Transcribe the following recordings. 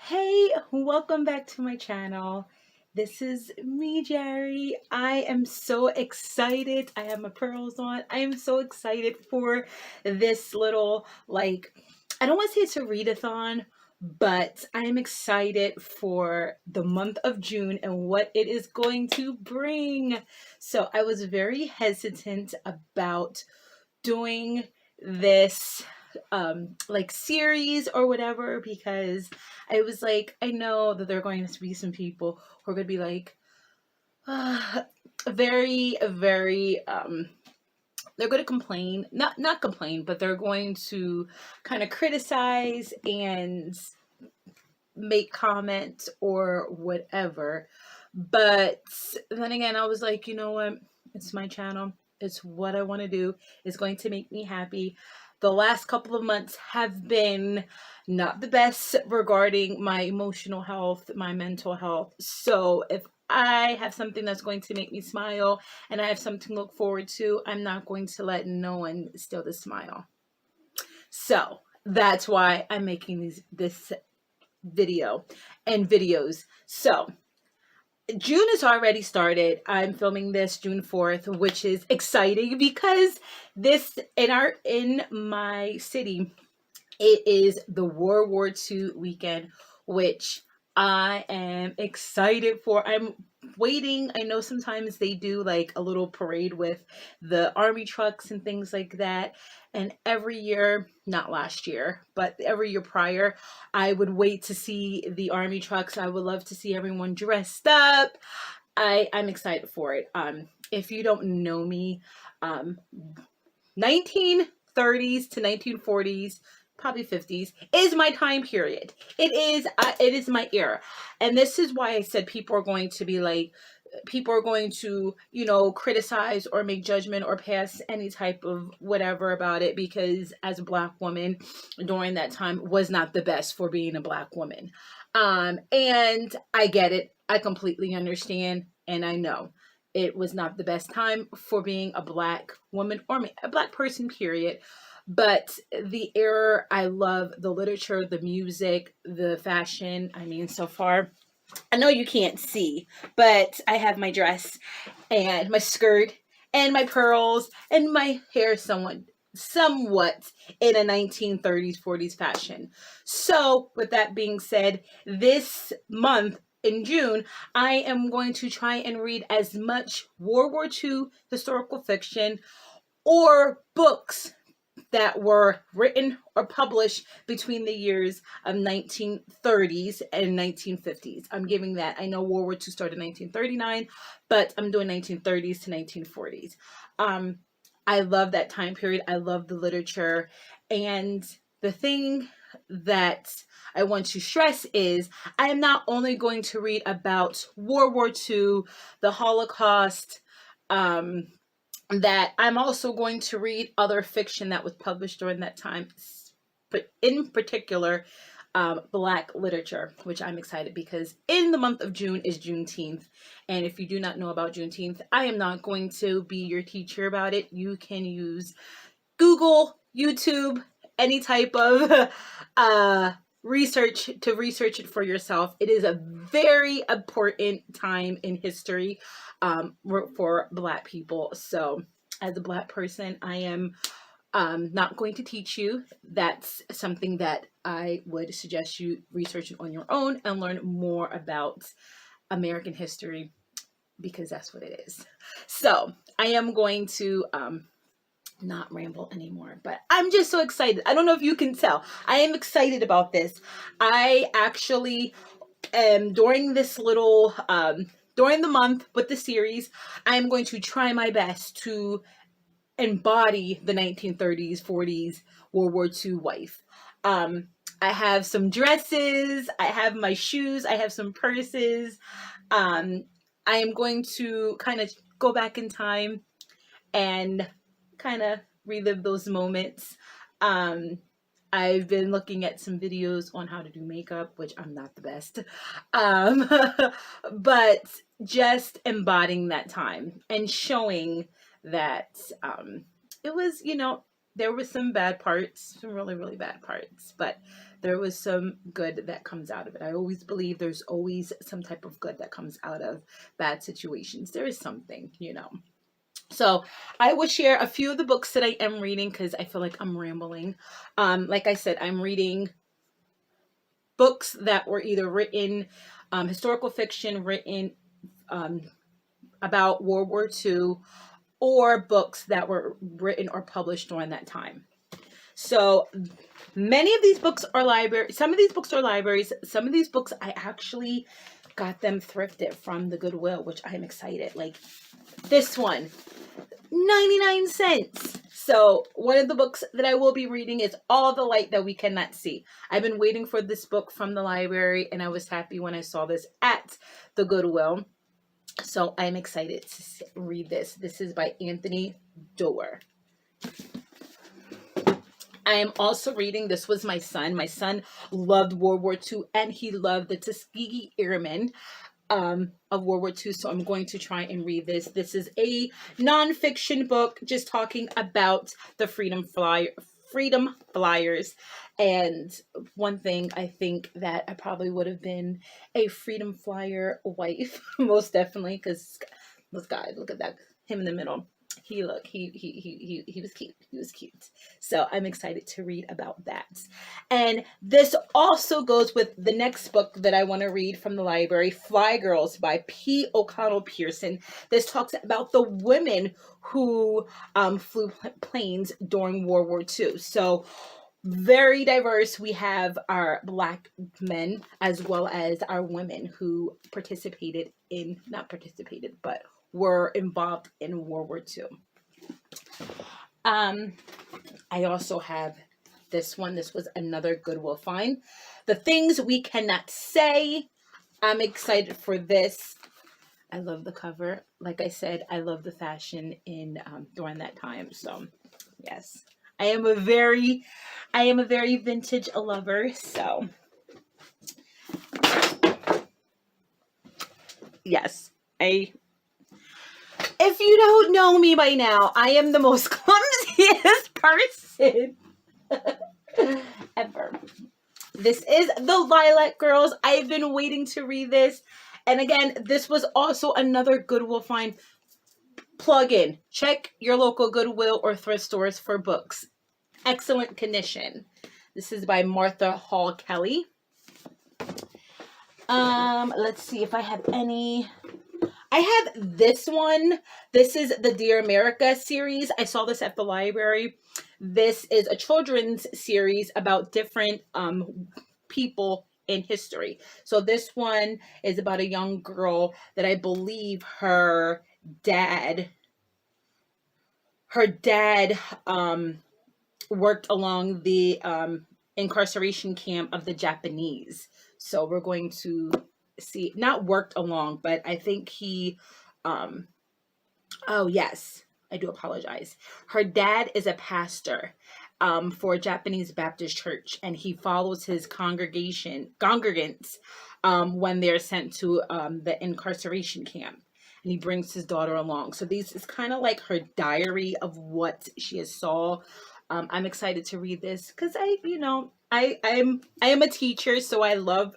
Hey, welcome back to my channel. This is me, Jerry. I am so excited. I have my pearls on. I am so excited for this little, I don't want to say it's a readathon, but I am excited for the month of June and what it is going to bring. So I was very hesitant about doing this series or whatever, because I was like, I know that there are going to be some people who are going to be like, very they're going to complain, not complain, but they're going to kind of criticize and make comments or whatever. But then again, I was like, you know what? It's my channel. It's what I want to do. It's going to make me happy. The last couple of months have been not the best regarding my emotional health, my mental health. So if I have something that's going to make me smile and I have something to look forward to, I'm not going to let no one steal the smile. So that's why I'm making this video and videos. So June has already started. I'm filming this June 4th, which is exciting because this in my city, it is the World War II weekend, which I am excited for. I'm waiting. I know sometimes they do like a little parade with the army trucks and things like that. And every year, not last year, but every year prior, I would wait to see the army trucks. I would love to see everyone dressed up. I'm excited for it. If you don't know me, 1930s to 1940s, probably 50s is my time period. It is my era. And this is why I said people are going to be like, people are going to, criticize or make judgment or pass any type of whatever about it, because as a Black woman during that time was not the best for being a Black woman. And I get it. I completely understand. And I know it was not the best time for being a Black woman or a Black person, period. But the era, I love the literature, the music, the fashion. I mean, so far, I know you can't see, but I have my dress and my skirt and my pearls and my hair somewhat in a 1930s, 40s fashion. So with that being said, this month in June, I am going to try and read as much World War II historical fiction or books that were written or published between the years of 1930s and 1950s. I'm giving that. I know World War II started in 1939, but I'm doing 1930s to 1940s. I love that time period. I love the literature. And the thing that I want to stress is I am not only going to read about World War II, the Holocaust, that I'm also going to read other fiction that was published during that time, but in particular, Black literature, which I'm excited because in the month of June is Juneteenth. And if you do not know about Juneteenth, I am not going to be your teacher about it. You can use Google, YouTube, any type of research it for yourself. It is a very important time in history for Black people. So as a Black person, I am not going to teach you. That's something that I would suggest you research on your own and learn more about American history, because that's what it is. So I am going to not ramble anymore, but I'm just so excited. I don't know if you can tell. I am excited about this. I actually am during this little during the month with the series, I'm going to try my best to embody the 1930s, 40s World War II wife. I have some dresses, I have my shoes, I have some purses. I am going to kind of go back in time and kind of relive those moments. I've been looking at some videos on how to do makeup, which I'm not the best. But just embodying that time and showing that it was, there was some bad parts, some really, really bad parts, but there was some good that comes out of it. I always believe there's always some type of good that comes out of bad situations. There is something, you know. So I will share a few of the books that I am reading because I feel like I'm rambling. Like I said, I'm reading books that were either written, historical fiction written um, about World War II, or books that were written or published during that time. So many of these books are library. Some of these books are libraries. Some of these books I actually got them thrifted from the Goodwill, which I'm excited. Like this one, 99 cents. So one of the books that I will be reading is All the Light That We Cannot See. I've been waiting for this book from the library, and I was happy when I saw this at the Goodwill. So I'm excited to read this. This is by Anthony Doerr. I am also reading, this was my son. My son loved World War II, and he loved the Tuskegee Airmen of World War II. So I'm going to try and read this. This is a nonfiction book just talking about the freedom flyers. And one thing I think that I probably would have been a freedom flyer wife, most definitely, because this guy, look at that, him in the middle. He was cute. He was cute. So I'm excited to read about that. And this also goes with the next book that I want to read from the library, Fly Girls by P. O'Connell Pearson. This talks about the women who flew planes during World War II. So very diverse. We have our Black men as well as our women who participated in, not participated, but were involved in World War II. I also have this one. This was another Goodwill find. The Things We Cannot Say. I'm excited for this. I love the cover. Like I said, I love the fashion in during that time. So yes, I am a very vintage lover. So yes, if you don't know me by now, I am the most clumsiest person ever. This is The Lilac Girls. I've been waiting to read this. And again, this was also another Goodwill find. Plug in. Check your local Goodwill or thrift stores for books. Excellent condition. This is by Martha Hall Kelly. Let's see if I have any. I have this one. This is the Dear America series. I saw this at the library. This is a children's series about different people in history. So this one is about a young girl that I believe her dad worked along the incarceration camp of the Japanese. So we're going to see, not worked along, but I think he, oh yes, I do apologize. Her dad is a pastor for a Japanese Baptist church, and he follows his congregants when they're sent to the incarceration camp. And he brings his daughter along. So these is kind of like her diary of what she has saw. I'm excited to read this because I am a teacher, so I love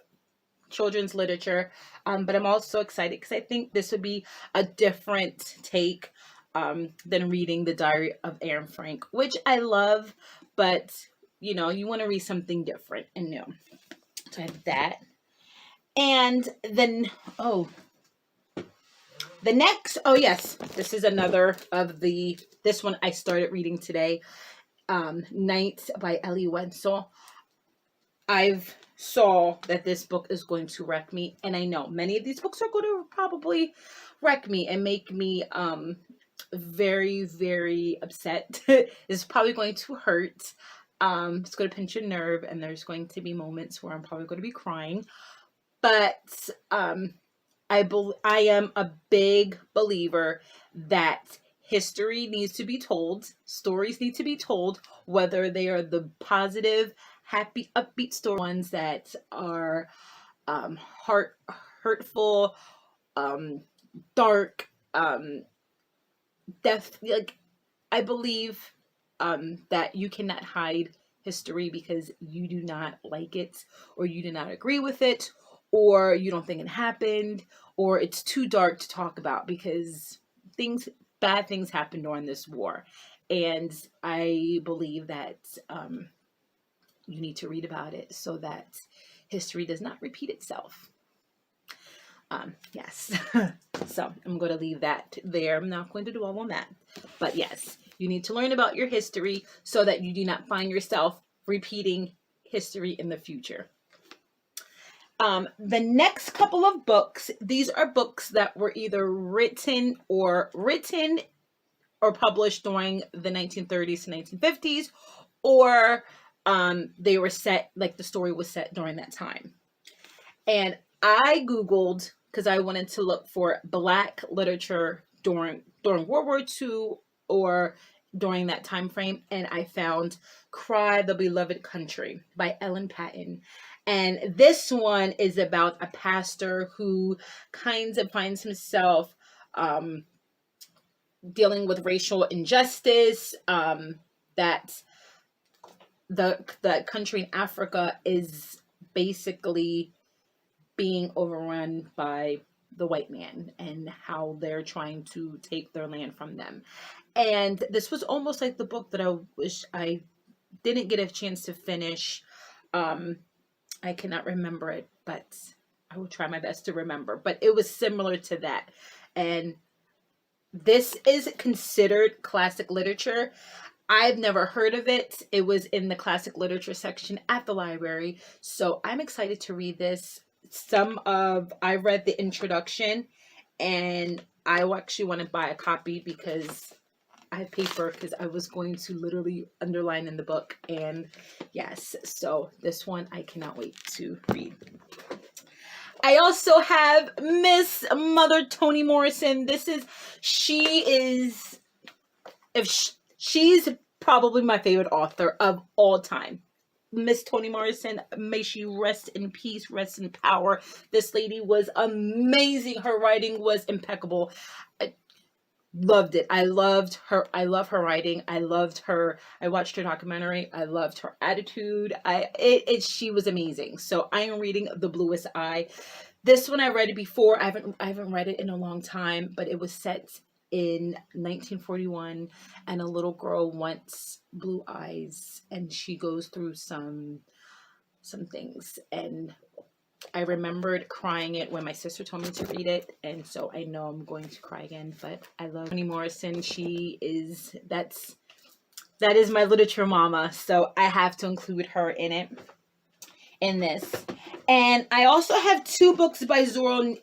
children's literature. But I'm also excited because I think this would be a different take than reading the Diary of Anne Frank, which I love, but you want to read something different and new. So I have that. And then, the next, yes, this is another of this one I started reading today, Night by Ellie Wenzel. I've saw that this book is going to wreck me, and I know many of these books are going to probably wreck me and make me very, very upset. It's probably going to hurt. It's going to pinch a nerve, and there's going to be moments where I'm probably going to be crying. But I am a big believer that history needs to be told. Stories need to be told, whether they are the positive, happy, upbeat story ones that are hurtful, dark, death. Like, I believe that you cannot hide history because you do not like it, or you do not agree with it, or you don't think it happened, or it's too dark to talk about, because bad things happened during this war. And I believe that you need to read about it so that history does not repeat itself. Yes. So I'm going to leave that there. I'm not going to dwell on that. But yes, you need to learn about your history so that you do not find yourself repeating history in the future. The next couple of books, these are books that were either written or published during the 1930s to 1950s, or they were set, like the story was set during that time. And I Googled, because I wanted to look for Black literature during World War II or during that time frame, and I found Cry the Beloved Country by Ellen Patton. And this one is about a pastor who kind of finds himself dealing with racial injustice, that the country in Africa is basically being overrun by the white man and how they're trying to take their land from them. And this was almost like the book that I wish I didn't get a chance to finish. I cannot remember it, but I will try my best to remember. But it was similar to that. And this is considered classic literature. I've never heard of it. It was in the classic literature section at the library. So I'm excited to read this. I read the introduction, and I actually want to buy a copy because I have paper, because I was going to literally underline in the book. And yes, so this one I cannot wait to read. I also have Miss Mother Toni Morrison. She's probably my favorite author of all time. Miss Toni Morrison, may she rest in peace, rest in power. This lady was amazing. Her writing was impeccable. I loved it. I loved her. I love her writing. I loved her. I watched her documentary. I loved her attitude. She was amazing. So I am reading The Bluest Eye. This one I read it before. I haven't read it in a long time, but it was set in 1941, and a little girl wants blue eyes, and she goes through some things. And I remembered crying it when my sister told me to read it, and so I know I'm going to cry again. But I love Toni Morrison. That is my literature mama, so I have to include her in this. And I also have two books by Zora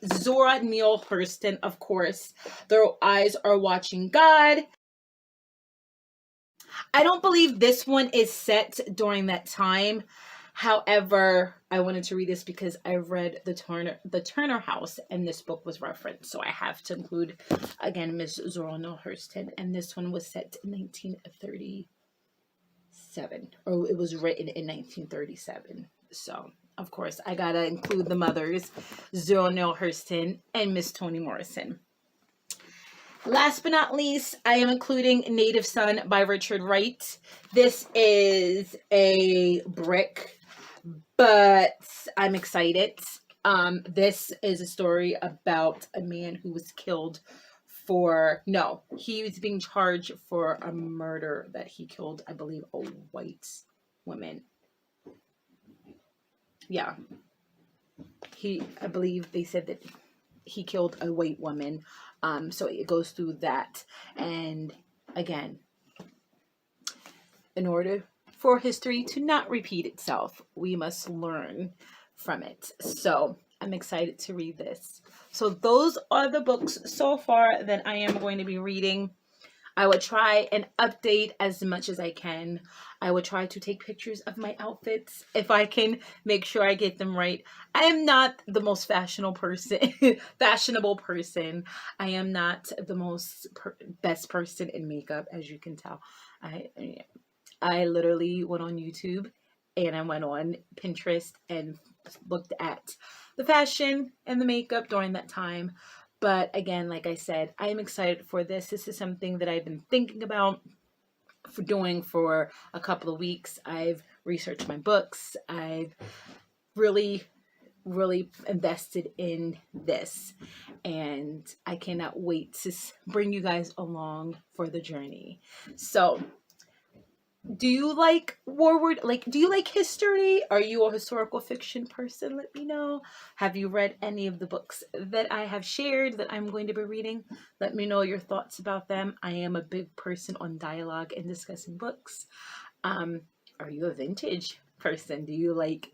Neale Hurston, of course. Their Eyes Are Watching God. I don't believe this one is set during that time. However, I wanted to read this because I read the Turner House, and this book was referenced. So I have to include, again, Miss Zora Neale Hurston. And this one was set in 1937. Or it was written in 1937. So, of course, I gotta include the mothers, Zora Neale Hurston and Miss Toni Morrison. Last but not least, I am including Native Son by Richard Wright. This is a brick, but I'm excited. This is a story about a man who was killed he was being charged for a murder that he killed, I believe, a white woman. Yeah. I believe they said that he killed a white woman. So it goes through that. And again, in order for history to not repeat itself, we must learn from it. So I'm excited to read this. So those are the books so far that I am going to be reading. I would try and update as much as I can. I would try to take pictures of my outfits if I can make sure I get them right. I am not the most fashionable person. I am not the most best person in makeup, as you can tell. I literally went on YouTube and I went on Pinterest and looked at the fashion and the makeup during that time. But again, like I said, I am excited for this. This is something that I've been thinking about doing for a couple of weeks. I've researched my books. I've really invested in this, and I cannot wait to bring you guys along for the journey. So, do you like do you like history? Are you a historical fiction person? Let me know. Have you read any of the books that I have shared that I'm going to be reading? Let me know your thoughts about them. I am a big person on dialogue and discussing books. um are you a vintage person? Do you like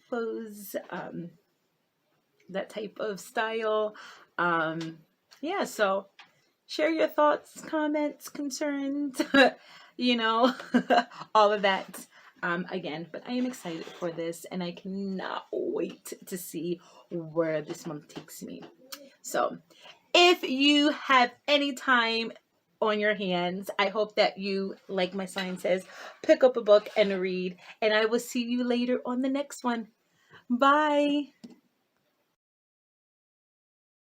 clothes, that type of style? um yeah, so share your thoughts, comments, concerns, you know, all of that. Again, but I am excited for this, and I cannot wait to see where this month takes me. So, if you have any time on your hands, I hope that you, like my sign says, pick up a book and read. And I will see you later on the next one. Bye.